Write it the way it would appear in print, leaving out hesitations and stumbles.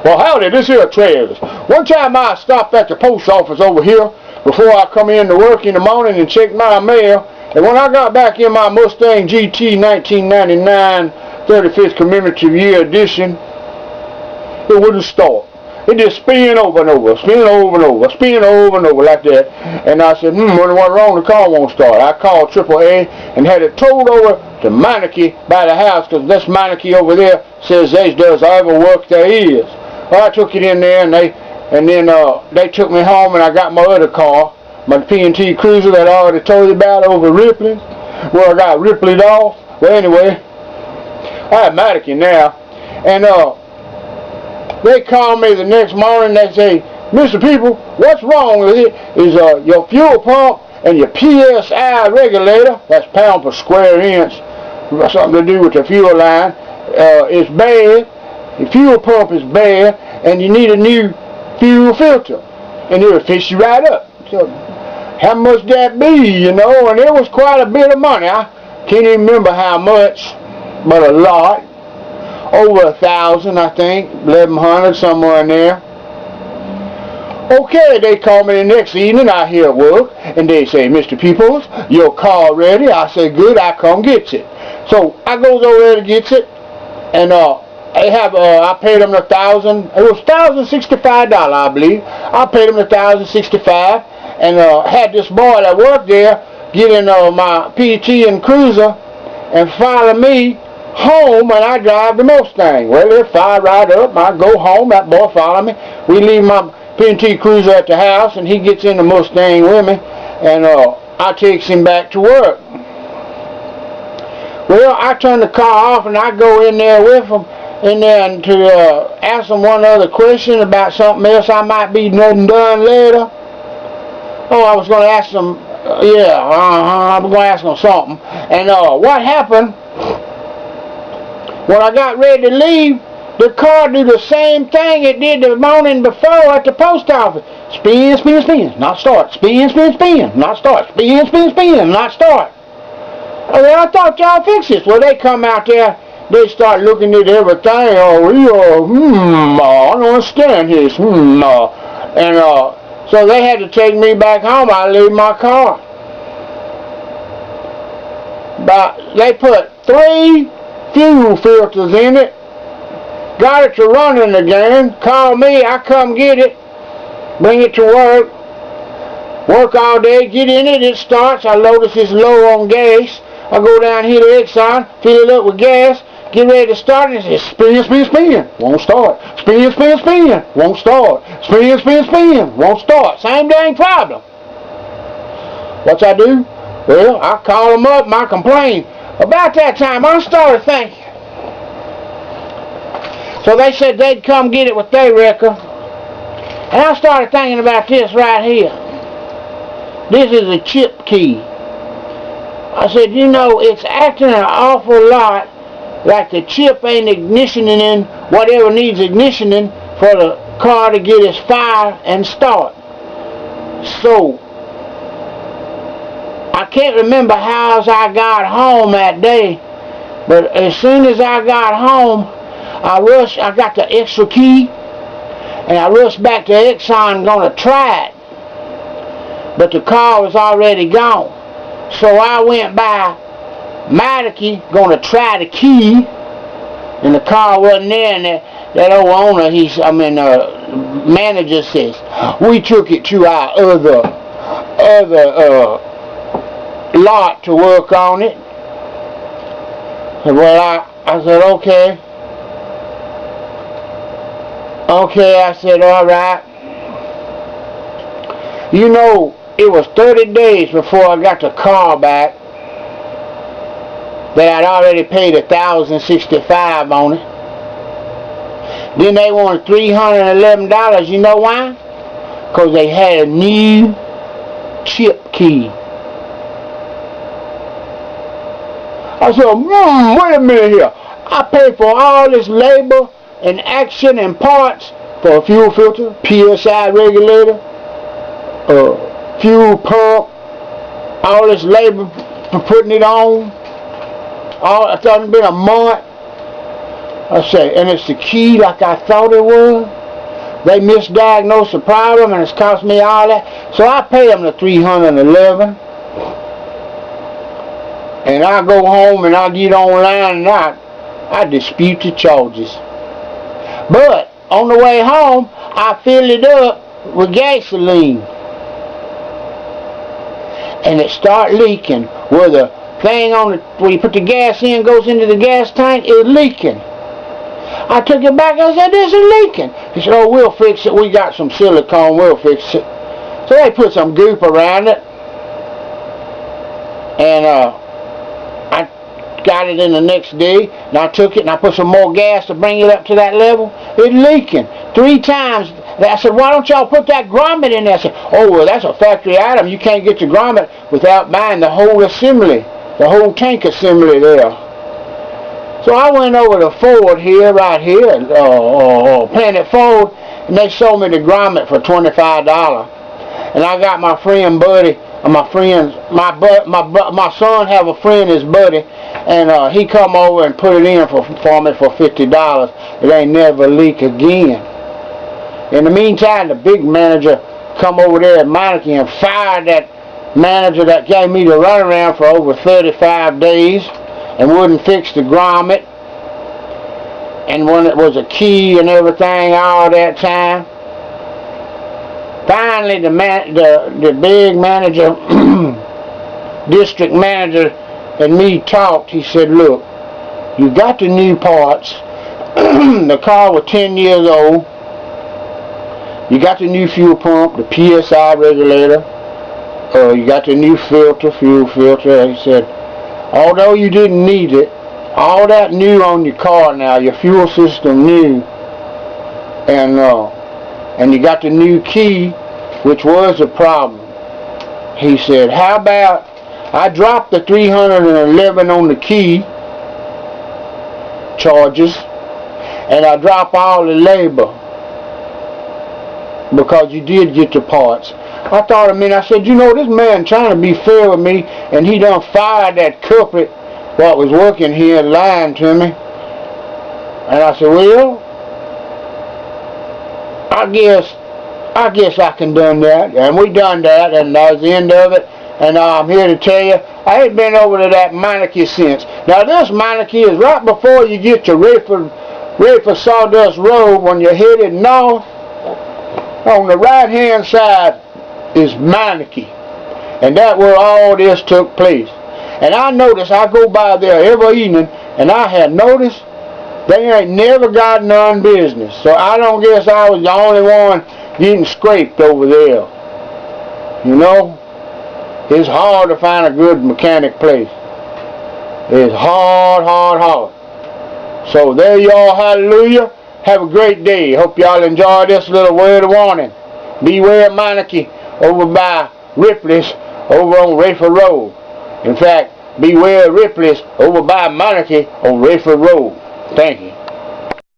Well, howdy, this here Travis. One time I stopped at the post office over here before I come in to work in the morning and check my mail. And when I got back in my Mustang GT 1999 35th Community Year Edition, it wouldn't start. It just spin over and over, spin over and over, spin over and over like that. And I said, wonder what's wrong, the car won't start. I called AAA and had it towed over to Menekee by the house, because this Menekee over there says they does all the work there is. Well, I took it in there, and then they took me home, and I got my other car, my P&T Cruiser that I already told you about over Ripley, where I got Ripley'd off. Well, anyway, I have Menekee now, and they called me the next morning. They say, Mr. People, what's wrong with it is your fuel pump and your PSI regulator, that's pound per square inch, something to do with the fuel line, is bad. The fuel pump is bad, and you need a new fuel filter, and it'll fix you right up. So, how much that be, you know? And it was quite a bit of money. I can't even remember how much, but a lot. Over 1,000, I think, 1,100, somewhere in there. Okay, they called me the next evening out here at work, and they say, Mr. Peoples, your car ready? I say, good, I come get it. So I goes over there to get it, and I paid them $1,000. It was $1,065, I believe. I paid them $1,065, and had this boy that worked there get in my PT and Cruiser and follow me home, and I drive the Mustang. Well, they fire right up. I go home. That boy follow me. We leave my P&T Cruiser at the house, and he gets in the Mustang with me, and I takes him back to work. Well, I turn the car off, and I go in there with him, and to ask him one other question about something else I might be done later. Oh, I was going to ask him, I was going to ask him something. And what happened, when I got ready to leave, the car do the same thing it did the morning before at the post office. Spin, spin, spin, not start. Spin, spin, spin, not start. Spin, spin, spin, not start. Well, I thought y'all fixed this. Well, they come out there, they start looking at everything. I don't understand this. So they had to take me back home. I leave my car. But they put 3 fuel filters in it. Got it to running again. Call me. I come get it. Bring it to work. Work all day. Get in it. It starts. I notice it's low on gas. I go down here to Exxon, fill it up with gas, get ready to start, and it says spin, spin, spin, won't start. Spin, spin, spin, won't start. Spin, spin, spin, won't start. Same dang problem. What's I do? Well, I call them up and I complain. About that time, I started thinking. So they said they'd come get it with their record. And I started thinking about this right here. This is a chip key. I said, you know, it's acting an awful lot like the chip ain't ignitioning in whatever needs ignitioning for the car to get its fire and start. So, I can't remember how I got home that day, but as soon as I got home, I got the extra key, and I rushed back to Exxon going to try it, but the car was already gone. So I went by Menekee going to try the key, and the car wasn't there, and that old owner, manager says, we took it to our other lot to work on it. Well, I said, okay. Okay, I said, all right. You know, it was 30 days before I got the car back that I'd already paid $1,065 on it. Then they wanted $311. You know why? Because they had a new chip key. I said, wait a minute here. I paid for all this labor and action and parts for a fuel filter, PSI regulator, fuel pump, all this labor for putting it on. I thought it'd been a month. I say, and it's the key like I thought it was. They misdiagnosed the problem and it's cost me all that. So I pay them the $311. And I go home and I get online and I dispute the charges. But on the way home, I fill it up with gasoline. And it start leaking. Where the thing where you put the gas in goes into the gas tank, it's leaking. I took it back, I said, this is leaking. He said, oh, we'll fix it. We got some silicone, we'll fix it. So they put some goop around it. And I got it in the next day, and I took it and I put some more gas to bring it up to that level. It's leaking 3 times. I said, why don't y'all put that grommet in there? I said, oh, well, that's a factory item. You can't get the grommet without buying the whole assembly, the whole tank assembly there. So I went over to Ford here, right here, Planet Ford, and they sold me the grommet for $25. And I got my friend Buddy, my son have a friend, his buddy, and he come over and put it in for me for $50. It ain't never leak again. In the meantime, the big manager come over there at Menekee and fired that manager that gave me the runaround for over 35 days and wouldn't fix the grommet. And when it was a key and everything all that time, finally the big manager, district manager, and me talked. He said, look, you got the new parts. The car was 10 years old. You got the new fuel pump, the PSI regulator. You got the new filter, fuel filter. He said, although you didn't need it, all that new on your car now, your fuel system new, and you got the new key, which was a problem. He said, how about I drop the $311 on the key charges, and I drop all the labor, because you did get the parts. I thought a minute, I said, you know, this man trying to be fair with me, and he done fired that culprit what was working here, lying to me. And I said, well, I guess I can done that. And we done that, and that was the end of it. And I'm here to tell you, I ain't been over to that Menekee since. Now this Menekee is right before you get to Redford Sawdust Road. When you're headed north, on the right hand side is Menekee, and that's where all this took place. And I noticed, I go by there every evening, and I had noticed they ain't never got none business. So I don't guess I was the only one getting scraped over there. You know, it's hard to find a good mechanic place. It's hard. So there y'all, hallelujah. Have a great day. Hope y'all enjoy this little word of warning. Beware Menekee over by Ripley's over on Redford Road. In fact, beware Ripley's over by Menekee on Redford Road. Thank you.